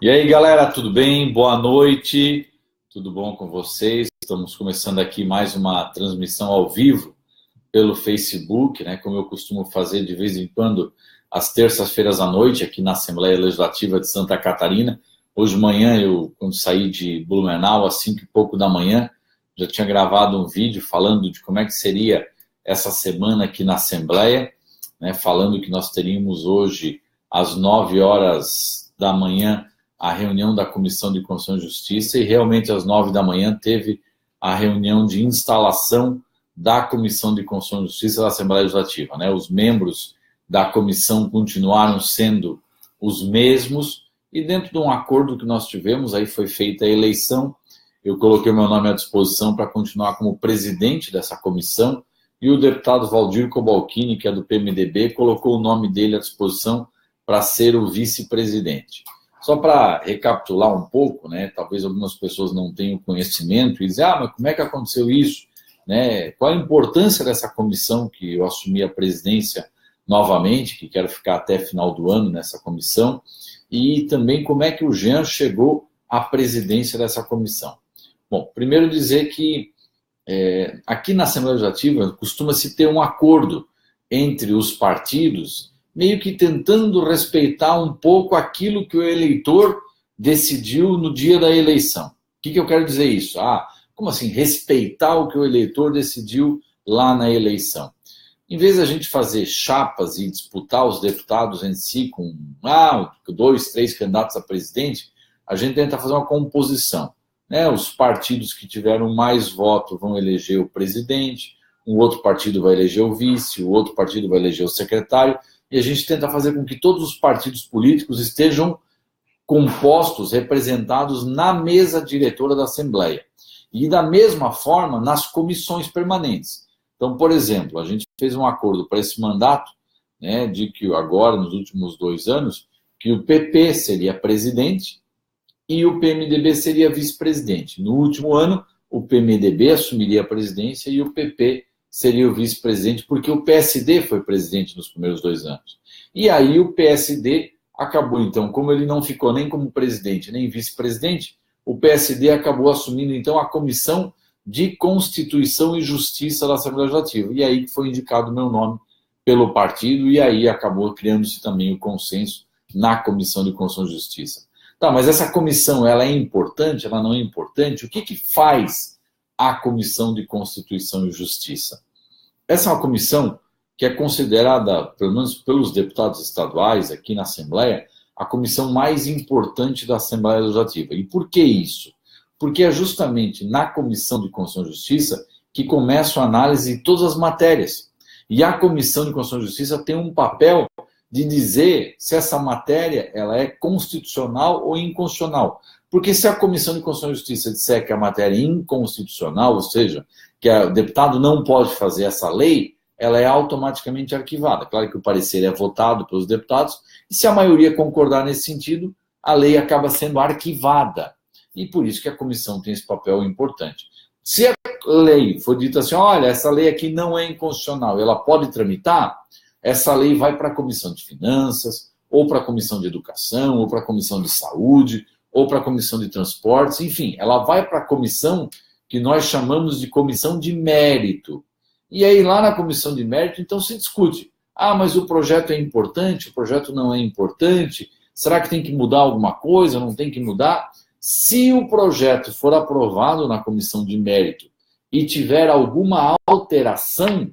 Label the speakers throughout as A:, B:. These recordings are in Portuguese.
A: E aí, galera, tudo bem? Boa noite. Tudo bom com vocês? Estamos começando aqui mais uma transmissão ao vivo pelo Facebook, né? Como eu costumo fazer de vez em quando, às terças-feiras à noite, aqui na Assembleia Legislativa de Santa Catarina. Hoje de manhã, quando saí de Blumenau, às 5 e pouco da manhã, já tinha gravado um vídeo falando de como é que seria essa semana aqui na Assembleia, né? Falando que nós teríamos hoje, às 9 horas da manhã, a reunião da Comissão de Constituição e Justiça, e realmente às 9 da manhã teve a reunião de instalação da Comissão de Constituição e Justiça da Assembleia Legislativa, né? Os membros da comissão continuaram sendo os mesmos, e dentro de um acordo que nós tivemos, aí foi feita a eleição, eu coloquei o meu nome à disposição para continuar como presidente dessa comissão, e o deputado Valdir Cobalcini, que é do PMDB, colocou o nome dele à disposição para ser o vice-presidente. Só para recapitular um pouco, né? Talvez algumas pessoas não tenham conhecimento e dizem, mas como é que aconteceu isso? Né? Qual a importância dessa comissão que eu assumi a presidência novamente, que quero ficar até final do ano nessa comissão, e também como é que o Jean chegou à presidência dessa comissão. Bom, primeiro dizer que aqui na Assembleia Legislativa costuma-se ter um acordo entre os partidos, meio que tentando respeitar um pouco aquilo que o eleitor decidiu no dia da eleição. O que eu quero dizer isso? Como assim respeitar o que o eleitor decidiu lá na eleição? Em vez de a gente fazer chapas e disputar os deputados em si com 2, 3 candidatos a presidente, a gente tenta fazer uma composição. Né? Os partidos que tiveram mais votos vão eleger o presidente, um outro partido vai eleger o vice, o outro partido vai eleger o secretário, e a gente tenta fazer com que todos os partidos políticos estejam compostos, representados na mesa diretora da Assembleia. E da mesma forma nas comissões permanentes. Então, por exemplo, a gente fez um acordo para esse mandato, né, de que agora, nos últimos 2 anos, que o PP seria presidente e o PMDB seria vice-presidente. No último ano, o PMDB assumiria a presidência e o PP seria o vice-presidente, porque o PSD foi presidente nos primeiros 2 anos. E aí o PSD acabou, então, como ele não ficou nem como presidente, nem vice-presidente, o PSD acabou assumindo, então, a Comissão de Constituição e Justiça da Assembleia Legislativa. E aí foi indicado o meu nome pelo partido, e aí acabou criando-se também o consenso na Comissão de Constituição e Justiça. Tá, mas essa comissão, ela é importante, ela não é importante? O que faz a Comissão de Constituição e Justiça? Essa é uma comissão que é considerada, pelo menos pelos deputados estaduais aqui na Assembleia, a comissão mais importante da Assembleia Legislativa. E por que isso? Porque é justamente na Comissão de Constituição e Justiça que começa a análise de todas as matérias. E a Comissão de Constituição e Justiça tem um papel de dizer se essa matéria ela é constitucional ou inconstitucional. Porque se a Comissão de Constituição e Justiça disser que a matéria é inconstitucional, ou seja, que o deputado não pode fazer essa lei, ela é automaticamente arquivada. Claro que o parecer é votado pelos deputados, e se a maioria concordar nesse sentido, a lei acaba sendo arquivada. E por isso que a comissão tem esse papel importante. Se a lei for dita assim, olha, essa lei aqui não é inconstitucional, ela pode tramitar, essa lei vai para a Comissão de Finanças, ou para a Comissão de Educação, ou para a Comissão de Saúde, ou para a Comissão de Transportes, enfim, ela vai para a comissão que nós chamamos de comissão de mérito. E aí, lá na comissão de mérito, então se discute. Mas o projeto é importante, o projeto não é importante, será que tem que mudar alguma coisa, não tem que mudar? Se o projeto for aprovado na comissão de mérito e tiver alguma alteração,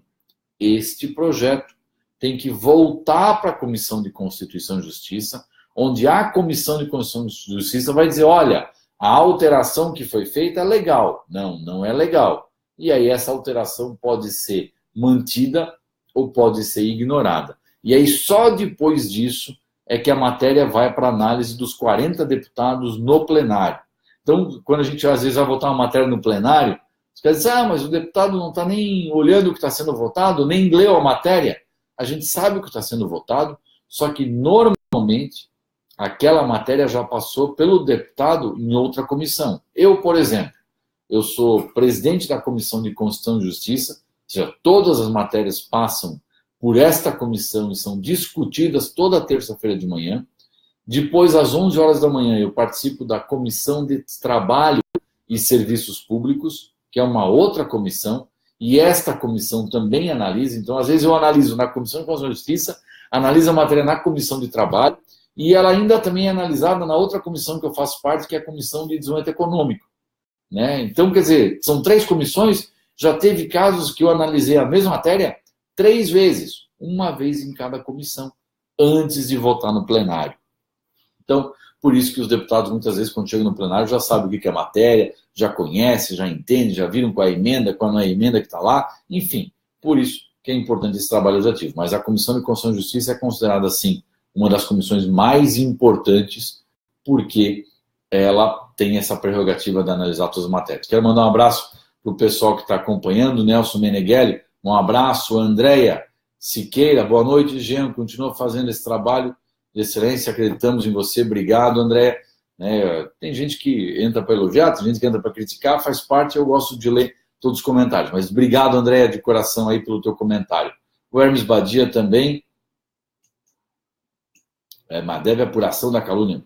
A: este projeto tem que voltar para a Comissão de Constituição e Justiça, onde a Comissão de Constituição e Justiça vai dizer, olha, a alteração que foi feita é legal. Não, não é legal. E aí essa alteração pode ser mantida ou pode ser ignorada. E aí só depois disso é que a matéria vai para análise dos 40 deputados no plenário. Então, quando a gente às vezes vai votar uma matéria no plenário, você quer dizer, mas o deputado não está nem olhando o que está sendo votado, nem leu a matéria. A gente sabe o que está sendo votado, só que normalmente aquela matéria já passou pelo deputado em outra comissão. Eu, por exemplo, eu sou presidente da Comissão de Constituição e Justiça, ou seja, todas as matérias passam por esta comissão e são discutidas toda terça-feira de manhã. Depois, às 11 horas da manhã, eu participo da Comissão de Trabalho e Serviços Públicos, que é uma outra comissão, e esta comissão também analisa. Então, às vezes eu analiso na Comissão de Constituição e Justiça, analiso a matéria na Comissão de Trabalho, e ela ainda também é analisada na outra comissão que eu faço parte, que é a Comissão de Desenvolvimento Econômico. Né? Então, quer dizer, são 3 comissões, já teve casos que eu analisei a mesma matéria 3 vezes, uma vez em cada comissão, antes de votar no plenário. Então, por isso que os deputados, muitas vezes, quando chegam no plenário, já sabem o que é matéria, já conhecem, já entendem, já viram qual é a emenda, qual não é a emenda que está lá, enfim, por isso que é importante esse trabalho legislativo. Mas a Comissão de Constituição e Justiça é considerada, sim, uma das comissões mais importantes, porque ela tem essa prerrogativa de analisar todas as matérias. Quero mandar um abraço para o pessoal que está acompanhando, Nelson Meneghelli, um abraço, Andréia Siqueira, boa noite, Jean, continua fazendo esse trabalho de excelência, acreditamos em você, obrigado, Andréia. Tem gente que entra para elogiar, tem gente que entra para criticar, faz parte, eu gosto de ler todos os comentários, mas obrigado, Andréia, de coração aí pelo teu comentário. O Hermes Badia também, mas deve apuração da calúnia.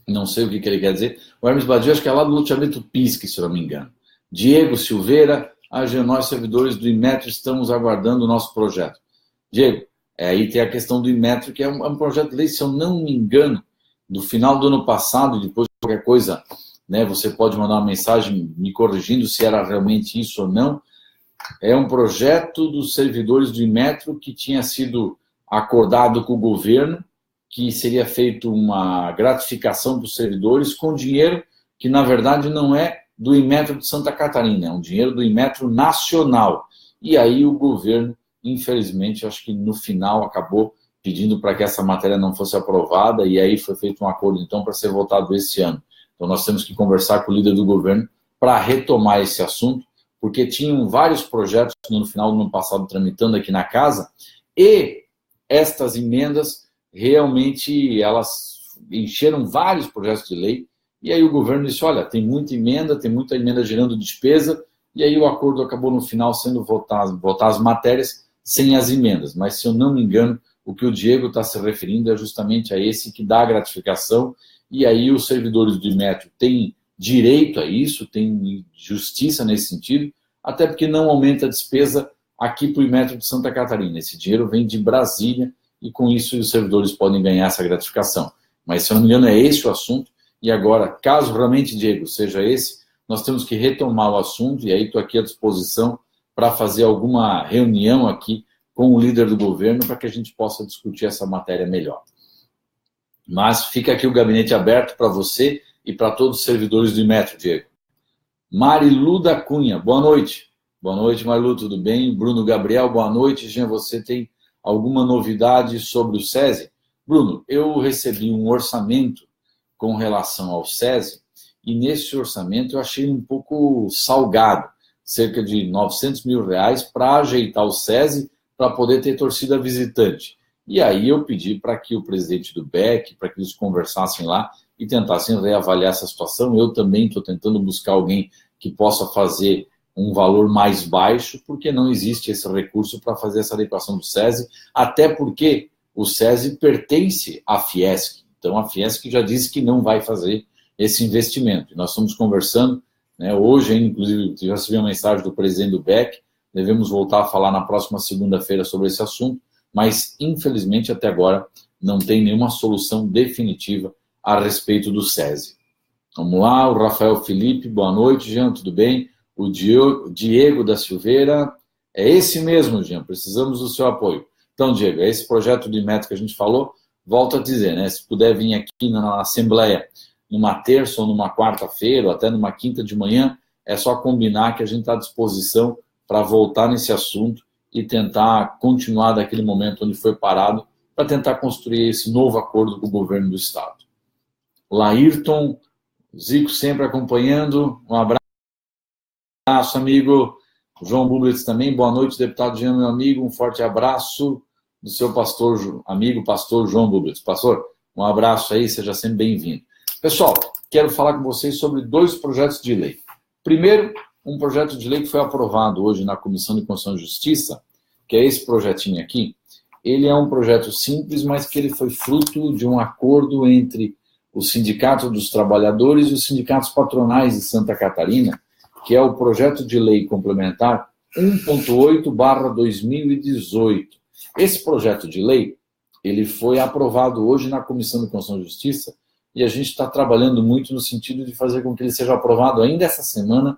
A: Não sei o que ele quer dizer. O Hermes Badia, acho que é lá do loteamento Pisque, se eu não me engano. Diego Silveira, nós servidores do Inmetro estamos aguardando o nosso projeto. Diego, aí tem a questão do Inmetro, que é um projeto de lei, se eu não me engano, do final do ano passado, depois de qualquer coisa, né, você pode mandar uma mensagem me corrigindo se era realmente isso ou não. É um projeto dos servidores do Inmetro que tinha sido acordado com o governo, que seria feito uma gratificação para os servidores com dinheiro que, na verdade, não é do Inmetro de Santa Catarina, é um dinheiro do Inmetro nacional. E aí o governo, infelizmente, acho que no final acabou pedindo para que essa matéria não fosse aprovada, e aí foi feito um acordo, então, para ser votado esse ano. Então, nós temos que conversar com o líder do governo para retomar esse assunto, porque tinham vários projetos no final do ano passado tramitando aqui na casa, e estas emendas realmente elas encheram vários projetos de lei, e aí o governo disse, olha, tem muita emenda gerando despesa, e aí o acordo acabou no final sendo votar as matérias sem as emendas. Mas, se eu não me engano, o que o Diego está se referindo é justamente a esse que dá a gratificação, e aí os servidores do Inmetro têm direito a isso, têm justiça nesse sentido, até porque não aumenta a despesa aqui para o Inmetro de Santa Catarina. Esse dinheiro vem de Brasília, e com isso os servidores podem ganhar essa gratificação. Mas, se eu não me engano, é esse o assunto. E agora, caso realmente, Diego, seja esse, nós temos que retomar o assunto, e aí estou aqui à disposição para fazer alguma reunião aqui com o líder do governo para que a gente possa discutir essa matéria melhor. Mas fica aqui o gabinete aberto para você e para todos os servidores do Inmetro, Diego. Marilu da Cunha, boa noite. Boa noite, Marilu, tudo bem? Bruno Gabriel, boa noite. Jean, você tem alguma novidade sobre o SESI? Bruno, eu recebi um orçamento com relação ao SESI, e nesse orçamento eu achei um pouco salgado, cerca de R$900 mil para ajeitar o SESI para poder ter torcida visitante. E aí eu pedi para que o presidente do BEC, para que eles conversassem lá e tentassem reavaliar essa situação. Eu também estou tentando buscar alguém que possa fazer um valor mais baixo, porque não existe esse recurso para fazer essa adequação do SESI, até porque o SESI pertence à Fiesc. Então, a Fiesc já disse que não vai fazer esse investimento. Nós estamos conversando, né, hoje, inclusive, eu recebi uma mensagem do presidente do BEC, devemos voltar a falar na próxima segunda-feira sobre esse assunto, mas, infelizmente, até agora, não tem nenhuma solução definitiva a respeito do SESI. Vamos lá, o Rafael Felipe, boa noite, Jean, tudo bem? O Diego da Silveira, é esse mesmo, Jean, precisamos do seu apoio. Então, Diego, é esse projeto de meta que a gente falou, volto a dizer, né, se puder vir aqui na Assembleia numa terça ou numa quarta-feira, ou até numa quinta de manhã, é só combinar que a gente está à disposição para voltar nesse assunto e tentar continuar daquele momento onde foi parado, para tentar construir esse novo acordo com o governo do Estado. Laírton, Zico sempre acompanhando, um abraço, amigo. João Bublitz também, boa noite, deputado Jean, meu amigo, um forte abraço do seu pastor, amigo pastor João Bublitz. Pastor, um abraço aí, seja sempre bem-vindo. Pessoal, quero falar com vocês sobre 2 projetos de lei. Primeiro, um projeto de lei que foi aprovado hoje na Comissão de Constituição e Justiça, que é esse projetinho aqui. ele é um projeto simples, mas que ele foi fruto de um acordo entre o Sindicato dos Trabalhadores e os sindicatos patronais de Santa Catarina, que é o projeto de lei complementar 1.8/2018. Esse projeto de lei, ele foi aprovado hoje na Comissão de Constituição e Justiça, e a gente está trabalhando muito no sentido de fazer com que ele seja aprovado ainda essa semana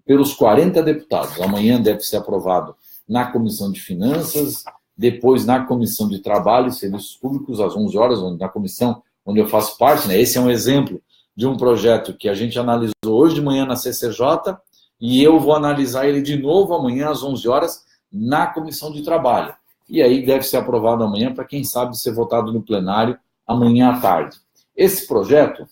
A: pelos 40 deputados. Amanhã deve ser aprovado na Comissão de Finanças, depois na Comissão de Trabalho e Serviços Públicos, às 11 horas, na comissão onde eu faço parte, né? Esse é um exemplo de um projeto que a gente analisou hoje de manhã na CCJ, e eu vou analisar ele de novo amanhã às 11 horas na Comissão de Trabalho. E aí deve ser aprovado amanhã, para quem sabe ser votado no plenário amanhã à tarde. Esse projeto,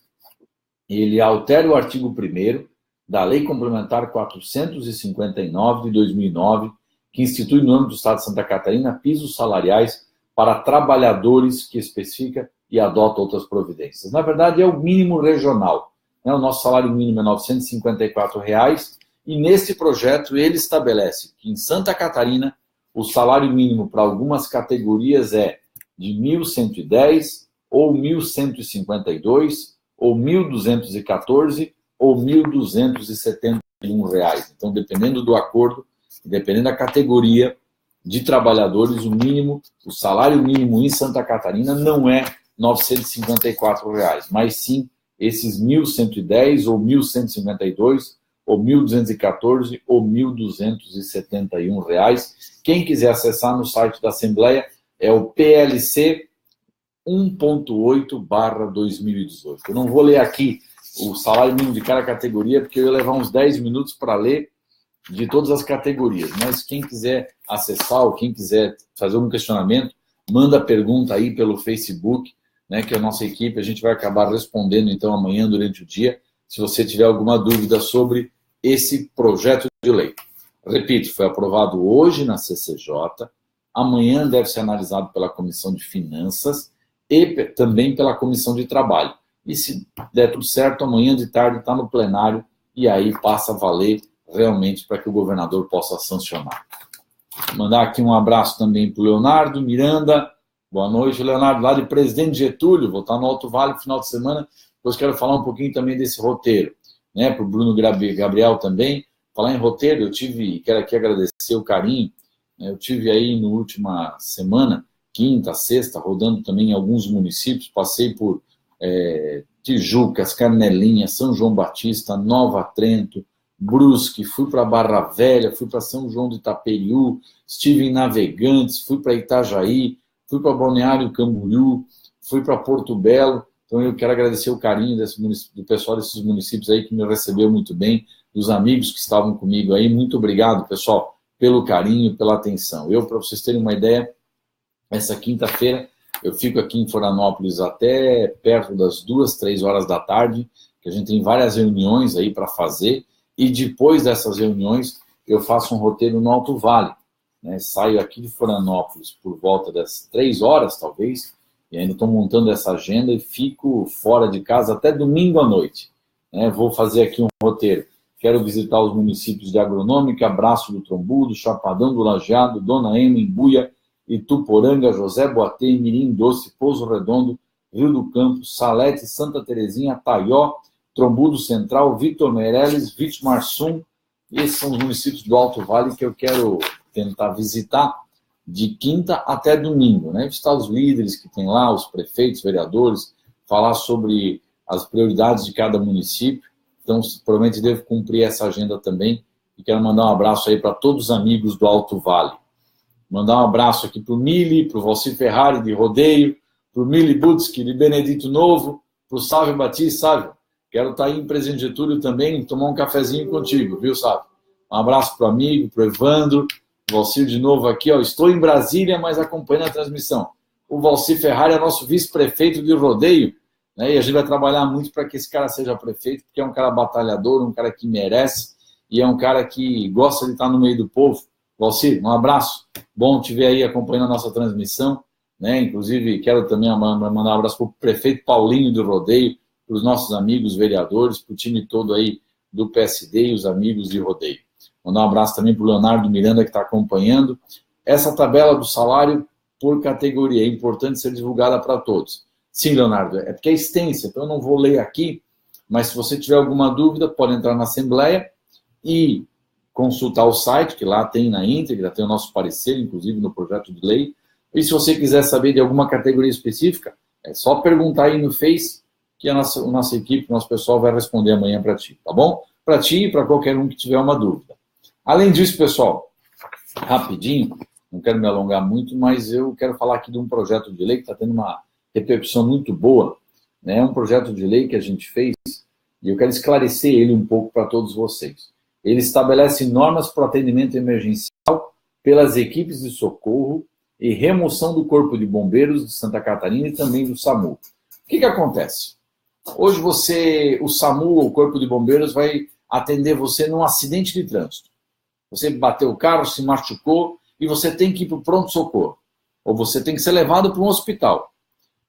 A: ele altera o artigo 1º da Lei Complementar 459 de 2009, que institui no âmbito do Estado de Santa Catarina pisos salariais para trabalhadores, que especifica e adota outras providências. Na verdade, é o mínimo regional. O nosso salário mínimo é R$ 954, e nesse projeto ele estabelece que em Santa Catarina o salário mínimo para algumas categorias é de 1.110, ou 1.152, ou 1.214, ou 1.271 reais. Então, dependendo do acordo, dependendo da categoria de trabalhadores, o salário mínimo em Santa Catarina não é R$ 954, mas sim esses 1.110, ou 1.152, ou 1.214, ou 1.271 reais. Quem quiser acessar no site da Assembleia é o PLC 1.8/2018. Eu não vou ler aqui o salário mínimo de cada categoria, porque eu ia levar uns 10 minutos para ler de todas as categorias, mas quem quiser acessar ou quem quiser fazer algum questionamento, manda pergunta aí pelo Facebook, né, que é a nossa equipe, a gente vai acabar respondendo então amanhã durante o dia, se você tiver alguma dúvida sobre esse projeto de lei. Repito, foi aprovado hoje na CCJ, amanhã deve ser analisado pela Comissão de Finanças e também pela Comissão de Trabalho. E se der tudo certo, amanhã de tarde está no plenário e aí passa a valer realmente para que o governador possa sancionar. Vou mandar aqui um abraço também para o Leonardo Miranda. Boa noite, Leonardo, lá de Presidente Getúlio, vou estar no Alto Vale no final de semana, depois quero falar um pouquinho também desse roteiro, né, para o Bruno Gabriel também. Falar em roteiro, quero aqui agradecer o carinho, né, eu tive aí na última semana, quinta, sexta, rodando também em alguns municípios, passei por Tijucas, Canelinha, São João Batista, Nova Trento, Brusque, fui para Barra Velha, fui para São João do Itaperiú, estive em Navegantes, fui para Itajaí, fui para Balneário Camboriú, fui para Porto Belo. Então eu quero agradecer o carinho do pessoal desses municípios aí que me recebeu muito bem, dos amigos que estavam comigo aí. Muito obrigado, pessoal, pelo carinho, pela atenção. Para vocês terem uma ideia, essa quinta-feira eu fico aqui em Florianópolis até perto das 2, 3 horas da tarde, que a gente tem várias reuniões aí para fazer, e depois dessas reuniões eu faço um roteiro no Alto Vale, né? Saio aqui de Florianópolis por volta das 3 horas, talvez, e ainda estou montando essa agenda e fico fora de casa até domingo à noite, né? Vou fazer aqui um roteiro. Quero visitar os municípios de Agronômica, Braço do Trombudo, Chapadão do Lajeado, Dona Ema, Imbuia, Ituporanga, José Boatê, Mirim Doce, Pouso Redondo, Rio do Campo, Salete, Santa Terezinha, Taió, Trombudo Central, Victor Meireles, Vitimarsum. Esses são os municípios do Alto Vale que eu quero tentar visitar de quinta até domingo, né? Visitar os líderes que tem lá, os prefeitos, vereadores, falar sobre as prioridades de cada município. Então, provavelmente devo cumprir essa agenda também. E quero mandar um abraço aí para todos os amigos do Alto Vale. Mandar um abraço aqui para o Mili, para o Valci Ferrari de Rodeio, para o Mili Budski de Benedito Novo, para o Sávio Batista. Sávio, quero estar aí em Presidente Getúlio também, tomar um cafezinho contigo, viu, Sávio? Um abraço para o amigo, para o Evandro, o Valci de novo aqui, ó. Estou em Brasília, mas acompanhando a transmissão. O Valci Ferrari é nosso vice-prefeito de Rodeio, né? E a gente vai trabalhar muito para que esse cara seja prefeito, porque é um cara batalhador, um cara que merece, e é um cara que gosta de estar no meio do povo. Valci, um abraço. Bom te ver aí acompanhando a nossa transmissão, né? Inclusive, quero também mandar um abraço para o prefeito Paulinho do Rodeio, para os nossos amigos vereadores, para o time todo aí do PSD e os amigos de Rodeio. Mandar um abraço também para o Leonardo Miranda, que está acompanhando. Essa tabela do salário por categoria. É importante ser divulgada para todos. Sim, Leonardo, é porque é extensa, então eu não vou ler aqui, mas se você tiver alguma dúvida, pode entrar na Assembleia e consultar o site, que lá tem na íntegra, tem o nosso parecer, inclusive no projeto de lei. E se você quiser saber de alguma categoria específica, é só perguntar aí no Face, que a nossa equipe, o nosso pessoal vai responder amanhã para ti, tá bom? Para ti e para qualquer um que tiver uma dúvida. Além disso, pessoal, rapidinho, não quero me alongar muito, mas eu quero falar aqui de um projeto de lei que está tendo uma repercussão muito boa, né? É um projeto de lei que a gente fez e eu quero esclarecer ele um pouco para todos vocês. Ele estabelece normas para o atendimento emergencial pelas equipes de socorro e remoção do Corpo de Bombeiros de Santa Catarina e também do SAMU. O que acontece? Hoje o SAMU, o Corpo de Bombeiros, vai atender você num acidente de trânsito. Você bateu o carro, se machucou e você tem que ir para o pronto-socorro. Ou você tem que ser levado para um hospital.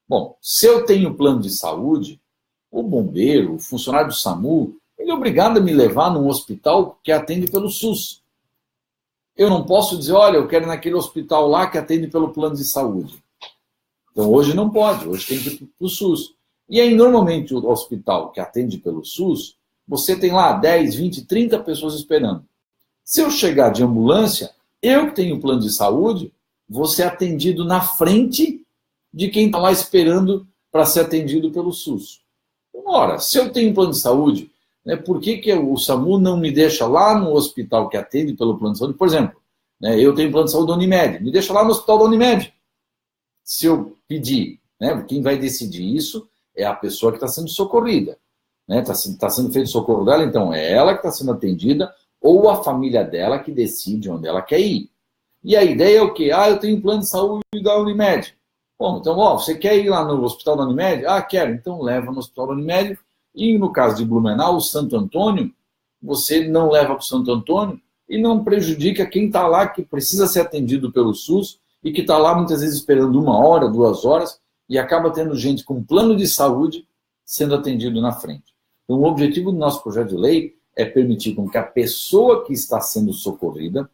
A: Bom, se eu tenho plano de saúde, o bombeiro, o funcionário do SAMU, ele é obrigado a me levar num hospital que atende pelo SUS. Eu não posso dizer, olha, eu quero ir naquele hospital lá que atende pelo plano de saúde. Então, hoje não pode, hoje tem que ir para o SUS. E aí, normalmente, o hospital que atende pelo SUS, você tem lá 10, 20, 30 pessoas esperando. Se eu chegar de ambulância, eu que tenho plano de saúde, vou ser atendido na frente de quem está lá esperando para ser atendido pelo SUS. Ora, se eu tenho plano de saúde, né, por que o SAMU não me deixa lá no hospital que atende pelo plano de saúde? Por exemplo, né, eu tenho plano de saúde da Unimed, me deixa lá no hospital da Unimed. Se eu pedir, né, quem vai decidir isso é a pessoa que está sendo socorrida. Está sendo feito socorro dela, então é ela que está sendo atendida ou a família dela que decide onde ela quer ir. E a ideia é o quê? Eu tenho plano de saúde da Unimed. Bom, então, você quer ir lá no hospital da Unimed? Quero. Então leva no hospital da Unimed. E no caso de Blumenau, o Santo Antônio, você não leva para o Santo Antônio e não prejudica quem está lá, que precisa ser atendido pelo SUS e que está lá muitas vezes esperando 1 hora, 2 horas e acaba tendo gente com plano de saúde sendo atendido na frente. Então, o objetivo do nosso projeto de lei é permitir com que a pessoa que está sendo socorrida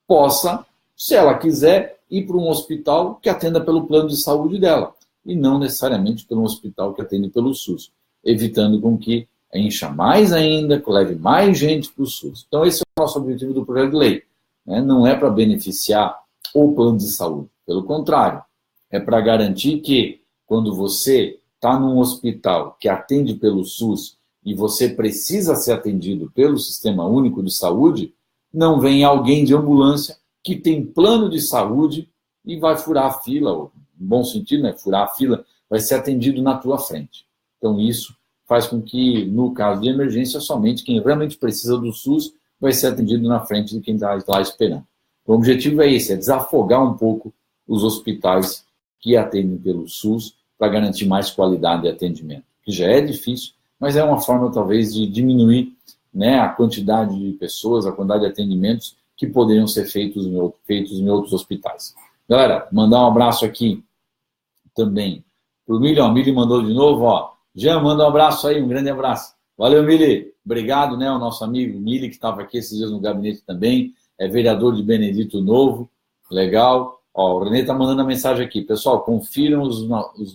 A: possa, se ela quiser, ir para um hospital que atenda pelo plano de saúde dela e não necessariamente por um hospital que atende pelo SUS, evitando com que encha mais ainda, que leve mais gente para o SUS. Então, esse é o nosso objetivo do projeto de lei. Não é para beneficiar o plano de saúde, pelo contrário, é para garantir que quando você está num hospital que atende pelo SUS e você precisa ser atendido pelo Sistema Único de Saúde, não vem alguém de ambulância que tem plano de saúde e vai furar a fila, ou, no bom sentido, né, furar a fila, vai ser atendido na tua frente. Então, isso faz com que, no caso de emergência, somente quem realmente precisa do SUS vai ser atendido na frente de quem está lá esperando. O objetivo é esse, é desafogar um pouco os hospitais que atendem pelo SUS para garantir mais qualidade de atendimento, que já é difícil, mas é uma forma, talvez, de diminuir, né, a quantidade de pessoas, a quantidade de atendimentos que poderiam ser feitos em outros hospitais. Galera, mandar um abraço aqui também para o Mili. O Mili mandou de novo, Jean, manda um abraço aí, um grande abraço. Valeu, Mili. Obrigado, né, ao nosso amigo Mili, que estava aqui esses dias no gabinete também, é vereador de Benedito Novo, legal. O René está mandando a mensagem aqui. Pessoal, confiram os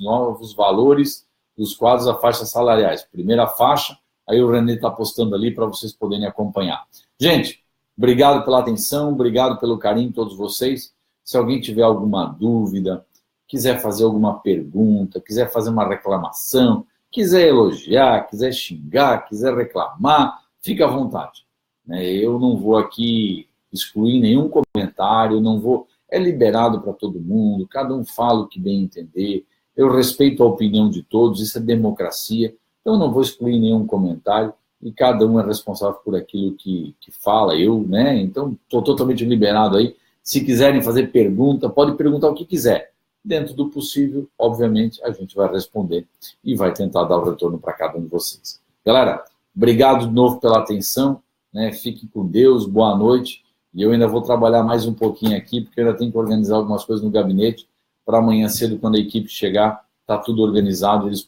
A: novos valores dos quadros a faixas salariais. Primeira faixa, aí o René está postando ali para vocês poderem acompanhar. Gente, obrigado pela atenção, obrigado pelo carinho de todos vocês. Se alguém tiver alguma dúvida, quiser fazer alguma pergunta, quiser fazer uma reclamação, quiser elogiar, quiser xingar, quiser reclamar, fica à vontade. Eu não vou aqui excluir nenhum comentário, não vou... É liberado para todo mundo, cada um fala o que bem entender, eu respeito a opinião de todos, isso é democracia, então eu não vou excluir nenhum comentário e cada um é responsável por aquilo que fala, né? Então estou totalmente liberado aí. Se quiserem fazer pergunta, pode perguntar o que quiser. Dentro do possível, obviamente, a gente vai responder e vai tentar dar o retorno para cada um de vocês. Galera, obrigado de novo pela atenção, né? Fiquem com Deus, boa noite. E eu ainda vou trabalhar mais um pouquinho aqui, porque eu ainda tenho que organizar algumas coisas no gabinete, para amanhã cedo, quando a equipe chegar, tá tudo organizado, eles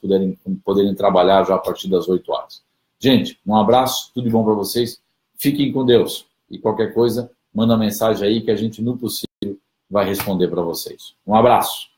A: poderem trabalhar já a partir das 8 horas. Gente, um abraço, tudo de bom para vocês, fiquem com Deus. E qualquer coisa, manda mensagem aí que a gente, no possível, vai responder para vocês. Um abraço.